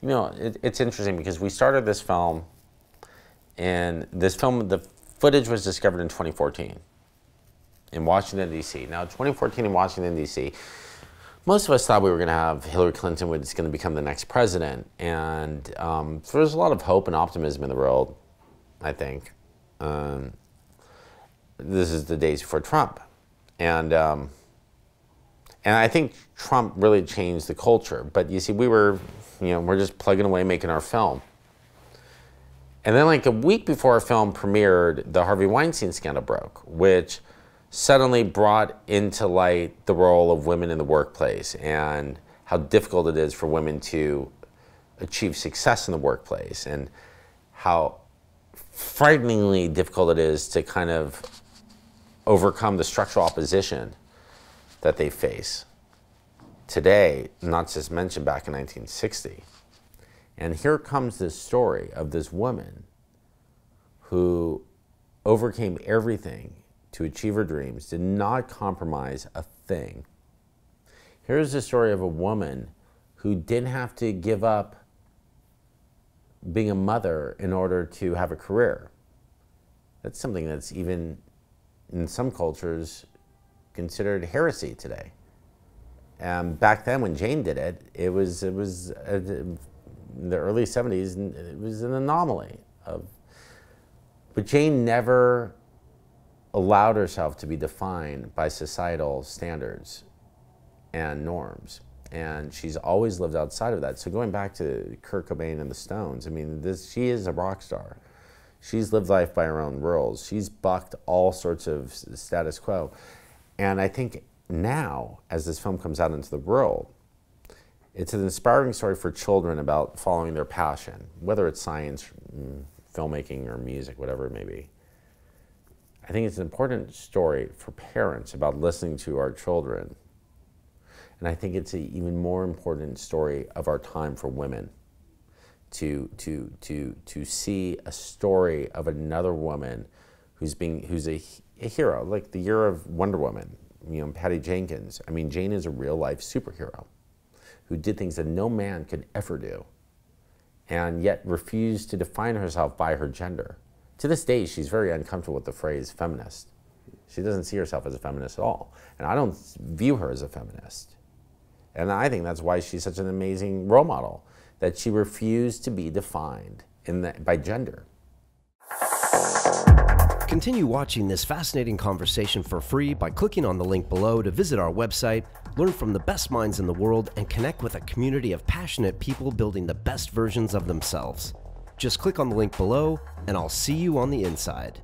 You know, it's interesting because we started this film, and the footage was discovered in 2014 in Washington, D.C. Now, 2014 in Washington, D.C., most of us thought we were going to have Hillary Clinton was going to become the next president, and so there's a lot of hope and optimism in the world, I think. This is the days before Trump, and I think Trump really changed the culture. But you see, we're just plugging away making our film. And then like a week before our film premiered, the Harvey Weinstein scandal broke, which suddenly brought into light the role of women in the workplace and how difficult it is for women to achieve success in the workplace, and how frighteningly difficult it is to kind of overcome the structural opposition that they face today, not just mentioned back in 1960. And here comes this story of this woman who overcame everything to achieve her dreams, did not compromise a thing. Here's the story of a woman who didn't have to give up being a mother in order to have a career. That's something that's even in some cultures considered heresy today. Back then when Jane did it, it was in the early 70s, it was an anomaly. But Jane never allowed herself to be defined by societal standards and norms. And she's always lived outside of that. So going back to Kurt Cobain and the Stones, I mean, she is a rock star. She's lived life by her own rules. She's bucked all sorts of status quo. And I think now, as this film comes out into the world, it's an inspiring story for children about following their passion, whether it's science, filmmaking, or music, whatever it may be. I think it's an important story for parents about listening to our children. And I think it's an even more important story of our time for women to see a story of another woman who's a hero, like the year of Wonder Woman, Patty Jenkins. I mean, Jane is a real life superhero who did things that no man could ever do, and yet refused to define herself by her gender. To this day, she's very uncomfortable with the phrase feminist. She doesn't see herself as a feminist at all. And I don't view her as a feminist. And I think that's why she's such an amazing role model, that she refused to be defined by gender. Continue watching this fascinating conversation for free by clicking on the link below to visit our website, learn from the best minds in the world, and connect with a community of passionate people building the best versions of themselves. Just click on the link below, and I'll see you on the inside.